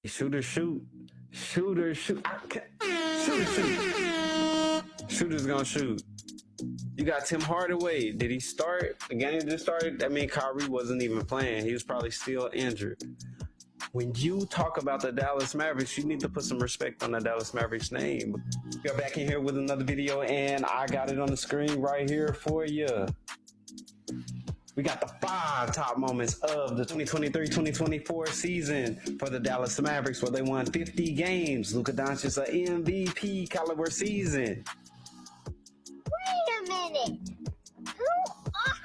Shooter shoot. Shooter shoot. Shooter shoot. Shooter's gonna shoot. You got Tim Hardaway. Did he start? The game just started. That means Kyrie wasn't even playing. He was probably still injured. When you talk about the Dallas Mavericks, you need to put some respect on the Dallas Mavericks name. We're back in here with another video, and I got it on the screen right here for you. We got the 5 top moments of the 2023-2024 season for the Dallas Mavericks, where they won 50 games. Luka Doncic's an MVP caliber season. Wait a minute. Who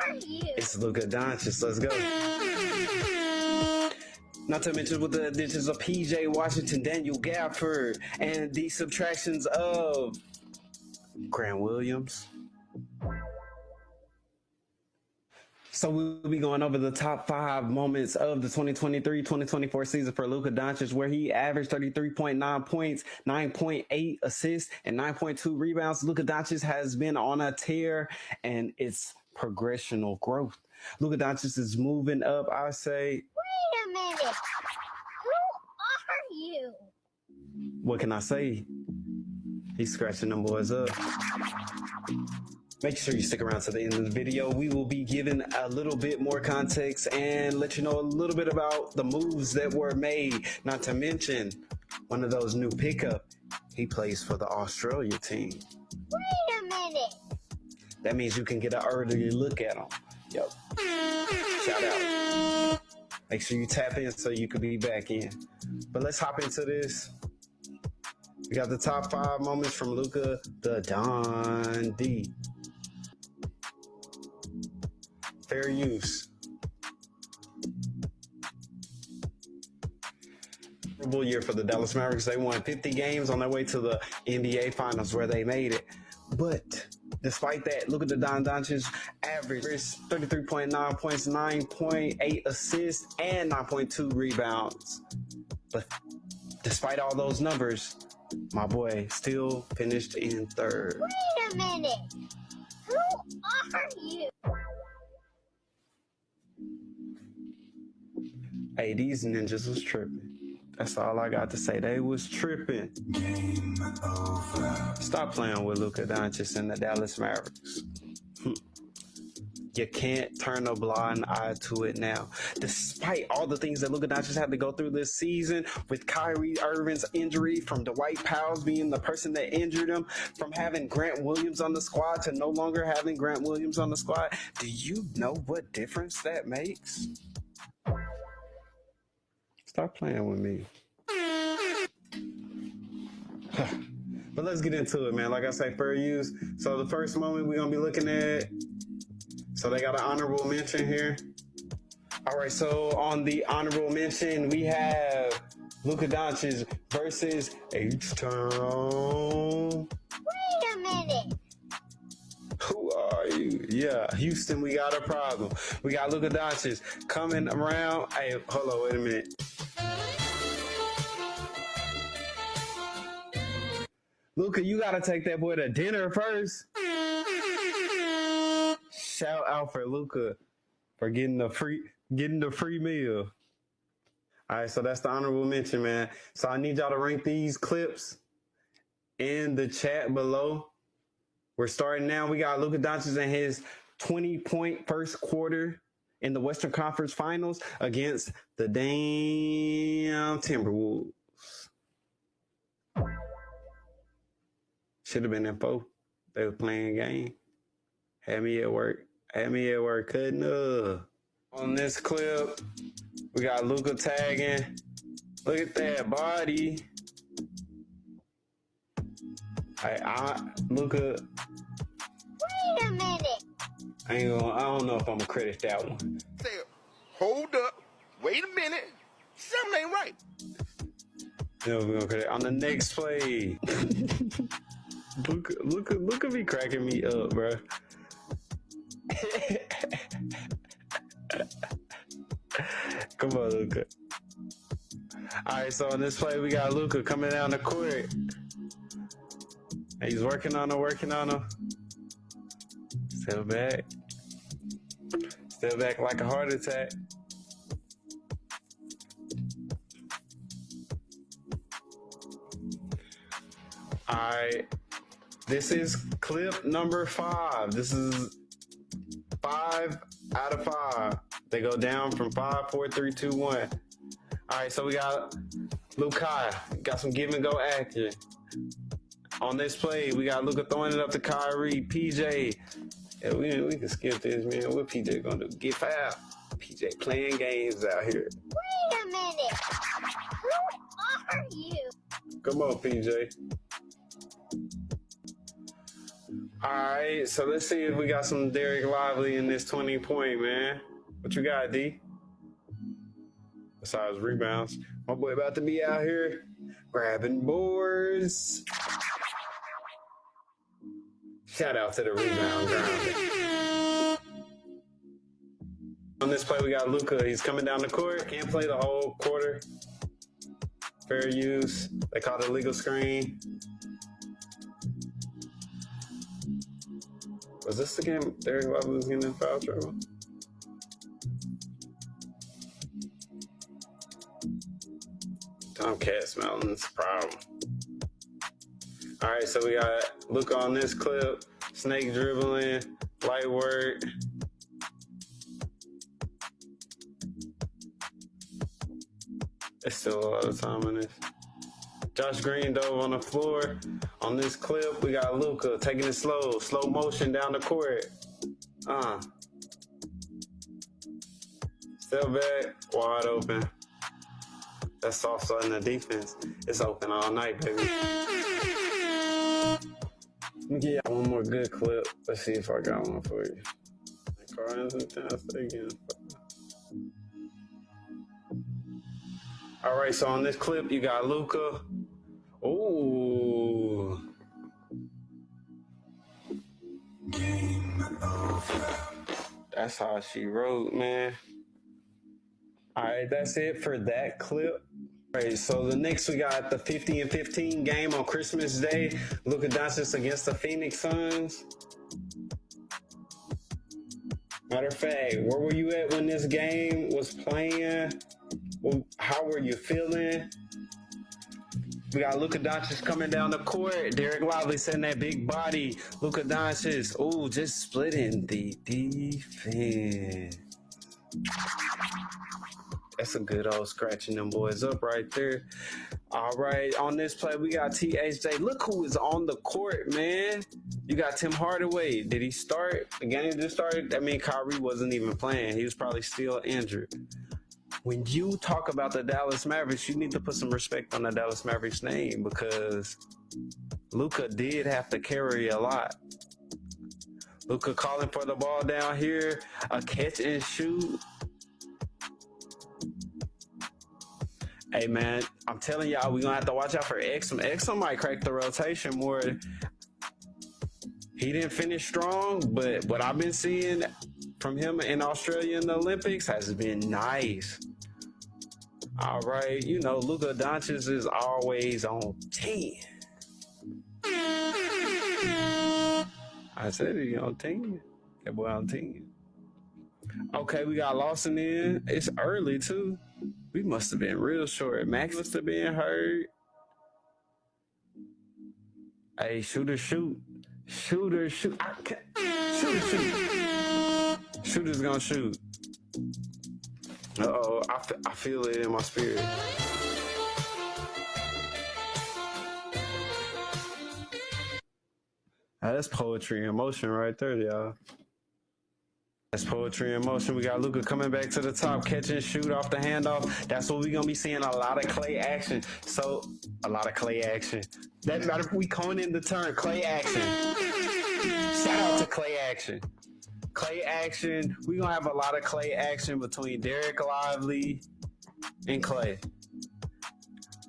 are you? It's Luka Doncic. Let's go. Not to mention with the additions of PJ Washington, Daniel Gafford, and the subtractions of Grant Williams. So we'll be going over the top 5 moments of the 2023-2024 season for Luka Doncic, where he averaged 33.9 points, 9.8 assists, and 9.2 rebounds. Luka Doncic has been on a tear, and it's progressional growth. Luka Doncic is moving up, I say. Wait a minute. Who are you? What can I say? He's scratching them boys up. Make sure you stick around to the end of the video. We will be giving a little bit more context and let you know a little bit about the moves that were made. Not to mention, one of those new pickup, he plays for the Australia team. Wait a minute. That means you can get an early look at him. Yep. Shout out. Make sure you tap in so you can be back in. But let's hop into this. We got the top 5 moments from Luka the Don D. Fair use. Terrible year for the Dallas Mavericks. They won 50 games on their way to the NBA Finals, where they made it. But despite that, look at the Don Doncic average: 33.9 points, 9.8 assists, and 9.2 rebounds. But despite all those numbers, my boy still finished in 3rd. Wait a minute. Who are you? Hey, these ninjas was tripping. That's all I got to say. They was tripping. Game over. Stop playing with Luka Doncic and the Dallas Mavericks. You can't turn a blind eye to it now. Despite all the things that Luka Doncic had to go through this season, with Kyrie Irving's injury, from Dwight Powell being the person that injured him, from having Grant Williams on the squad to no longer having Grant Williams on the squad, do you know what difference that makes? Stop playing with me. But let's get into it, man. Like I say, fair use. So the first moment we're going to be looking at, so they got an honorable mention here. All right, so on the honorable mention, we have Luka Doncic versus H-Town. Wait a minute. Who are you? Yeah, Houston, we got a problem. We got Luka Doncic coming around. Hey, hold on, wait a minute. Luka, you gotta take that boy to dinner first. Shout out for Luka for getting the free meal. All right, so that's the honorable mention, man. So I need y'all to rank these clips in the chat below. We're starting now. We got Luka Doncic in his 20-point first quarter in the Western Conference Finals against the damn Timberwolves. Should have been in 4. They were playing a game. Had me at work. Cutting up. On this clip, we got Luka tagging. Look at that body. Luka. Wait a minute. I don't know if I'm gonna credit that one. Say, hold up, wait a minute, something ain't right. No, we're gonna credit on the next play. Luka be cracking me up, bro. Come on, Luka. All right, so on this play, we got Luka coming down the court. He's working on him. Still back like a heart attack. Alright. This is clip number 5. This is 5 out of 5. They go down from 5, 4, 3, 2, 1. Alright, so we got Luka. Got some give and go action. On this play, we got Luka throwing it up to Kyrie. PJ. Yeah, we can skip this, man. What PJ gonna do? Get fouled. PJ playing games out here. Wait a minute. Who are you? Come on, PJ. Alright, so let's see if we got some Derek Lively in this 20-point, man. What you got, D? Besides rebounds. My boy about to be out here grabbing boards. Shout out to the rebound grounder. On this play, we got Luka. He's coming down the court. Can't play the whole quarter. Fair use. They call it a legal screen. Was this the game Derek Lively was getting in foul trouble? Tomcat smelling, it's a problem. Alright, so we got Luka on this clip. Snake dribbling, light work. There's still a lot of time in this. Josh Green dove on the floor. On this clip, we got Luka taking it slow motion down the court. Step back, wide open. That's soft side in the defense. It's open all night, baby. Yeah, one more good clip. Let's see if I got one for you. All right, so on this clip, you got Luka. Ooh. Game over. That's how she wrote, man. All right, that's it for that clip. All right, so the next we got the 50 and 15 game on Christmas Day. Luka Doncic against the Phoenix Suns. Matter of fact, where were you at when this game was playing? How were you feeling? We got Luka Doncic coming down the court. Derek Lively setting that big body. Luka Doncic, ooh, just splitting the defense. That's a good old scratching them boys up right there. All right, on this play, we got THJ. Look who is on the court, man. You got Tim Hardaway. Did he start? The game just started. I mean, Kyrie wasn't even playing. He was probably still injured. When you talk about the Dallas Mavericks, you need to put some respect on the Dallas Mavericks name because Luka did have to carry a lot. Luka calling for the ball down here, a catch and shoot. Hey, man, I'm telling y'all, we're going to have to watch out for Exum. Exum might crack the rotation more. He didn't finish strong, but what I've been seeing from him in Australia in the Olympics has been nice. All right, you know, Luka Doncic is always on 10. I said he on 10. That boy on 10. Okay, we got Lawson in. It's early, too. We must have been real short. Max must have been hurt. Hey, shooter, shoot. Shooter, shoot. Shooter, shoot. Shooter's gonna shoot. Uh-oh, I feel it in my spirit. That's poetry in motion right there, y'all. That's poetry in motion. We got Luka coming back to the top, catch and shoot off the handoff. That's what we're going to be seeing, a lot of Clay action. So, a lot of Clay action. That matter if we coming in the turn, Clay action. Shout out to Clay action. Clay action. We're going to have a lot of Clay action between Derek Lively and Clay.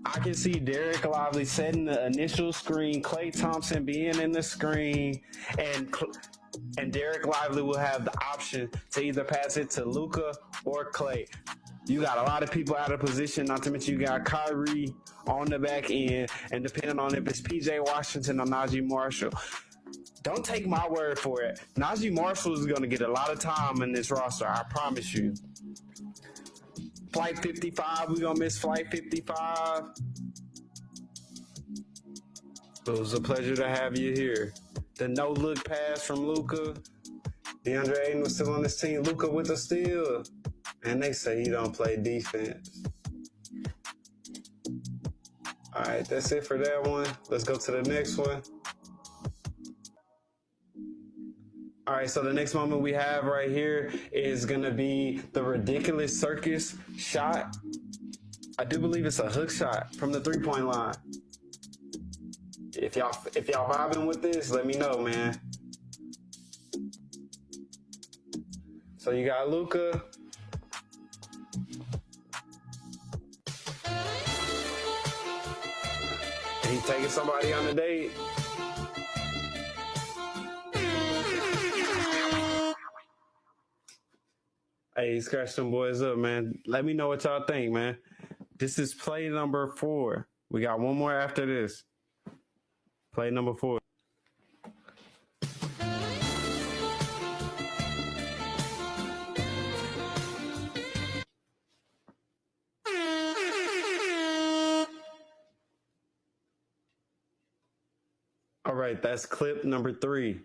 I can see Derek Lively setting the initial screen, Klay Thompson being in the screen, and Derek Lively will have the option to either pass it to Luka or Clay. You got a lot of people out of position, not to mention you got Kyrie on the back end, and depending on if it's PJ Washington or Najee Marshall. Don't take my word for it. Najee Marshall is going to get a lot of time in this roster, I promise you. Flight 55, we're going to miss Flight 55. It was a pleasure to have you here. The no-look pass from Luka. DeAndre Ayton was still on this team. Luka with the steal. And they say he don't play defense. All right, that's it for that one. Let's go to the next one. All right, so the next moment we have right here is going to be the ridiculous circus shot. I do believe it's a hook shot from the three-point line. If y'all vibing with this, let me know, man. So you got Luka. He taking somebody on a date. Hey, scratch them boys up, man. Let me know what y'all think, man. This is play number 4. We got one more after this. Play number 4. All right, that's clip number 3.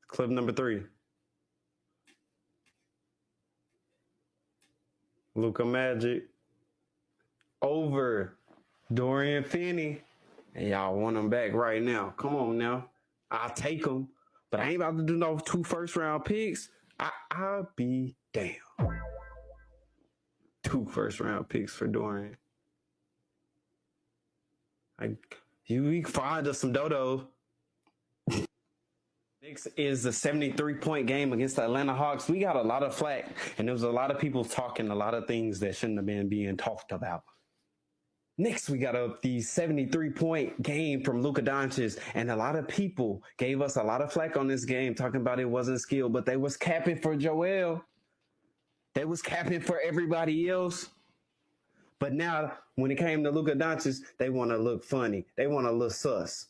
Clip number 3. Luka Magic over Dorian Finney. And y'all want him back right now. Come on now. I'll take him. But I ain't about to do no 2 first-round picks. I'll be damn. 2 first-round picks for Dorian. We can find us some dodo. Next is the 73-point game against the Atlanta Hawks. We got a lot of flack, and there was a lot of people talking a lot of things that shouldn't have been being talked about. Next, we got the 73-point game from Luka Doncic, and a lot of people gave us a lot of flack on this game, talking about it wasn't skill, but they was capping for Joel. They was capping for everybody else. But now, when it came to Luka Doncic, they want to look funny. They want to look sus.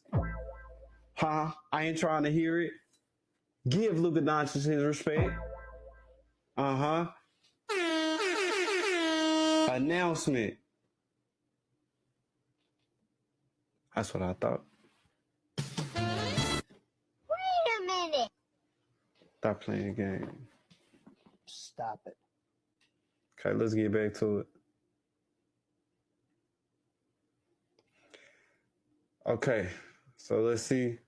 Huh? I ain't trying to hear it. Give Luka Doncic his respect. Announcement. That's what I thought. Wait a minute. Stop playing a game. Stop it. Okay, let's get back to it. Okay, so let's see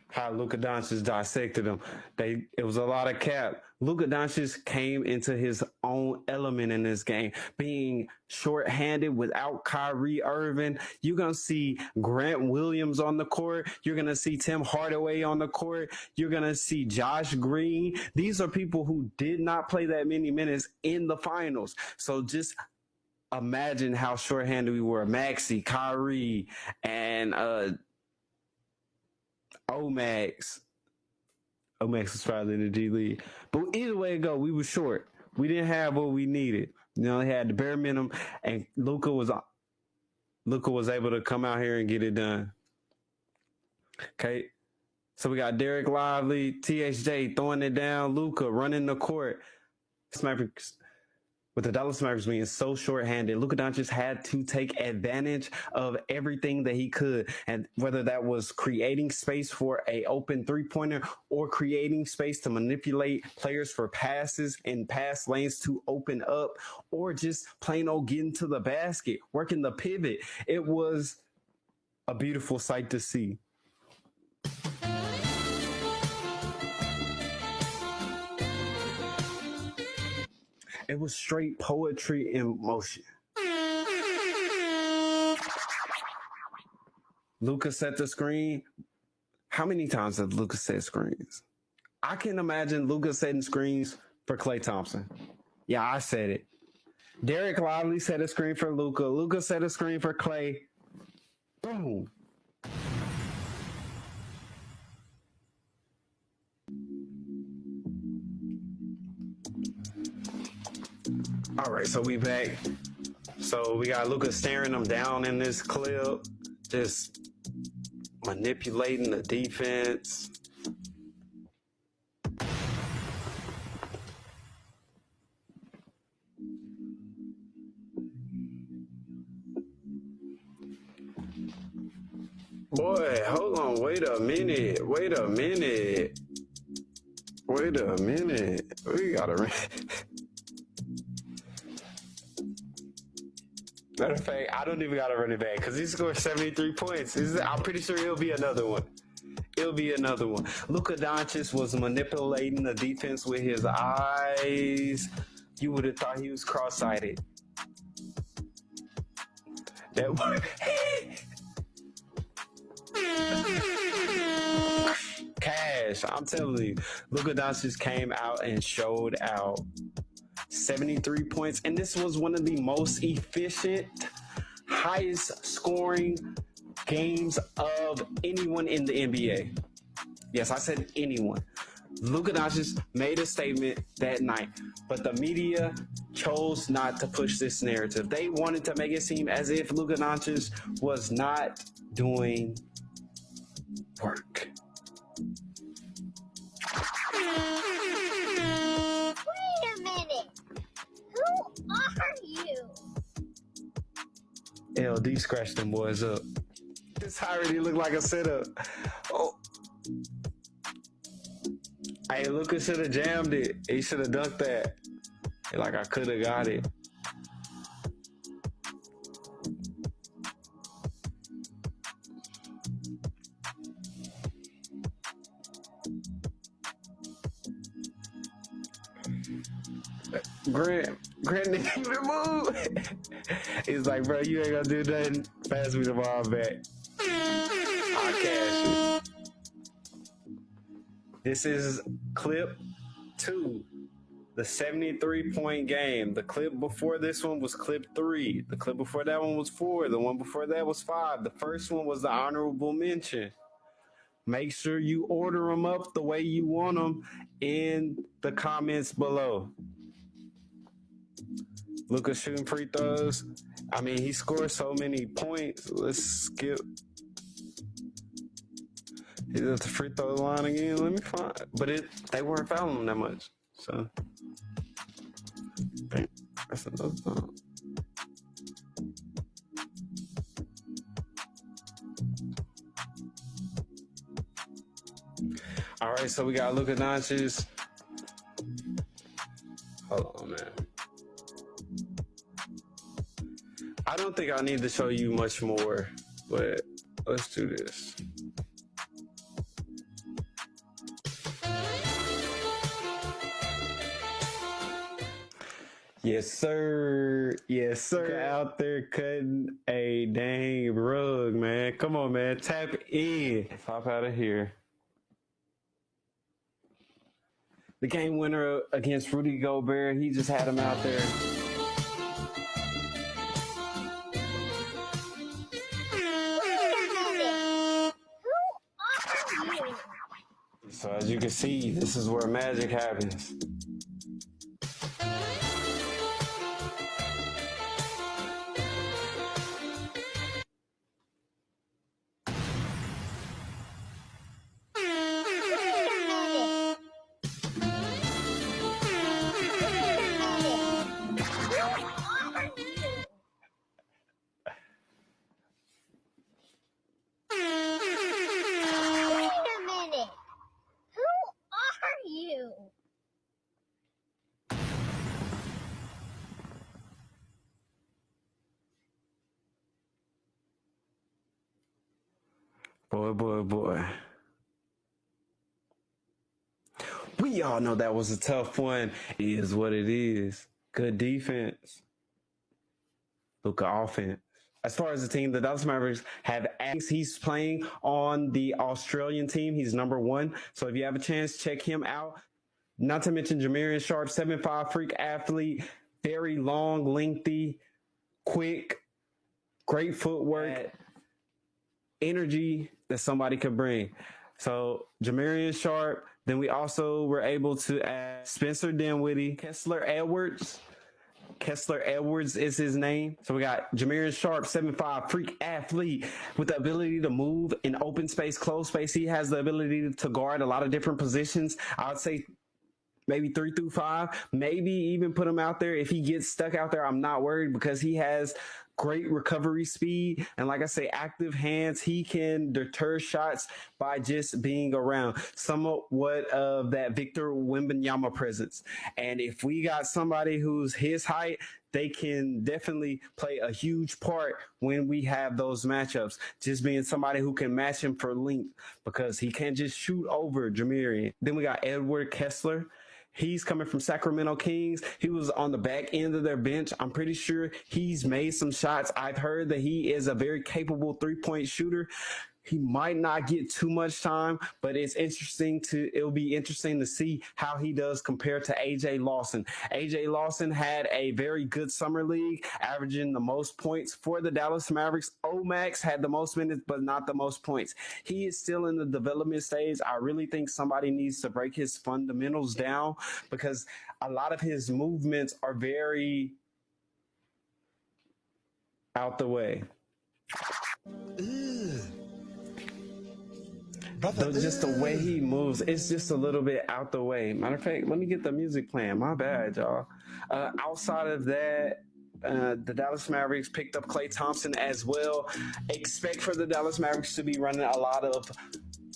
how Luka Doncic dissected them. It was a lot of cap. Luka Doncic came into his own element in this game, being shorthanded without Kyrie Irving. You're going to see Grant Williams on the court. You're going to see Tim Hardaway on the court. You're going to see Josh Green. These are people who did not play that many minutes in the finals. So just imagine how shorthanded we were. Maxey, Kyrie, and Omax. Omax was probably in the G League. But either way it go, we were short. We didn't have what we needed. You know, they had the bare minimum, and Luka was able to come out here and get it done. Okay. So we got Derek Lively, THJ throwing it down, Luka running the court. Mavericks. With the Dallas Mavericks being so short-handed, Luka Doncic had to take advantage of everything that he could, and whether that was creating space for an open three-pointer or creating space to manipulate players for passes and pass lanes to open up, or just plain old getting to the basket, working the pivot. It was a beautiful sight to see. It was straight poetry in motion. Luka set the screen. How many times did Luka set screens? I can imagine Luka setting screens for Klay Thompson. Yeah, I said it. Derek Lively set a screen for Luka. Luka set a screen for Klay. Boom. All right, so we back. So we got Luka staring them down in this clip, just manipulating the defense. Boy, hold on. Wait a minute. We gotta run. Matter of fact, I don't even gotta run it back because he scored 73 points. I'm pretty sure it'll be another one. Luka Doncic was manipulating the defense with his eyes. You would have thought he was cross-sighted. That one. Cash, I'm telling you, Luka Doncic came out and showed out. 73 points, and this was one of the most efficient, highest scoring games of anyone in the NBA. Yes, I said anyone. Luka Doncic made a statement that night, but the media chose not to push this narrative. They wanted to make it seem as if Luka Doncic was not doing work. Wait a minute. Who are you? LD scratched them boys up. This already looked like a setup. Oh. Hey, Luka should have jammed it. He should have dunked that. Like, I could have got it. Grant didn't even move. He's like, bro, you ain't gonna do nothing. Pass me the ball back. I'll cash it. This is clip 2, the 73-point game. The clip before this one was clip 3. The clip before that one was 4. The one before that was 5. The first one was the honorable mention. Make sure you order them up the way you want them in the comments below. Luka shooting free throws. I mean, he scored so many points. Let's skip. He's at the free throw line again. Let me find. But they weren't fouling him that much. So that's another thing. All right, so we got Luka Doncic. Hold on, man. I don't think I need to show you much more, but let's do this. Yes, sir. Yes, sir. Out there cutting a dang rug, man. Come on, man. Tap in. Pop out of here. The game winner against Rudy Gobert. He just had him out there. So as you can see, this is where magic happens. Boy. We all know that was a tough one. It is what it is. Good defense. Luka offense. As far as the team, the Dallas Mavericks have asked. He's playing on the Australian team. He's number 1. So if you have a chance, check him out. Not to mention Jamarian Sharp, 7'5" freak athlete. Very long, lengthy, quick, great footwork. Energy that somebody could bring. So Jamarian Sharp. Then we also were able to add Spencer Dinwiddie, Kessler Edwards. Kessler Edwards is his name. So we got Jamarian Sharp, 7'5", freak athlete with the ability to move in open space, closed space. He has the ability to guard a lot of different positions. I would say maybe 3 through 5, maybe even put him out there. If he gets stuck out there, I'm not worried because he has great recovery speed, and like I say, active hands. He can deter shots by just being around. Somewhat of that Victor Wembanyama presence. And if we got somebody who's his height, they can definitely play a huge part when we have those matchups. Just being somebody who can match him for length, because he can't just shoot over Jamirian. Then we got Edward Kessler. He's coming from Sacramento Kings. He was on the back end of their bench. I'm pretty sure he's made some shots. I've heard that he is a very capable three-point shooter. He might not get too much time, but it'll be interesting to see how he does compared to AJ Lawson. AJ Lawson had a very good summer league, averaging the most points for the Dallas Mavericks. Omax had the most minutes, but not the most points. He is still in the development stage. I really think somebody needs to break his fundamentals down, because a lot of his movements are very out the way. Just the way he moves, it's just a little bit out the way. Matter of fact, let me get the music playing. My bad, y'all. Outside of that, the Dallas Mavericks picked up Klay Thompson as well. Expect for the Dallas Mavericks to be running a lot of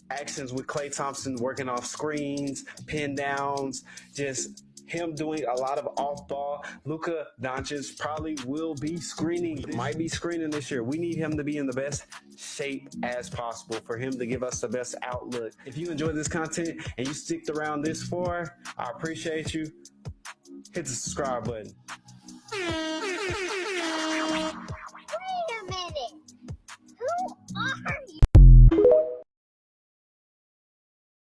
actions with Klay Thompson, working off screens, pin downs, just him doing a lot of off-ball. Luka Doncic probably will be screening, might be screening this year. We need him to be in the best shape as possible for him to give us the best outlook. If you enjoyed this content and you sticked around this far, I appreciate you. Hit the subscribe button.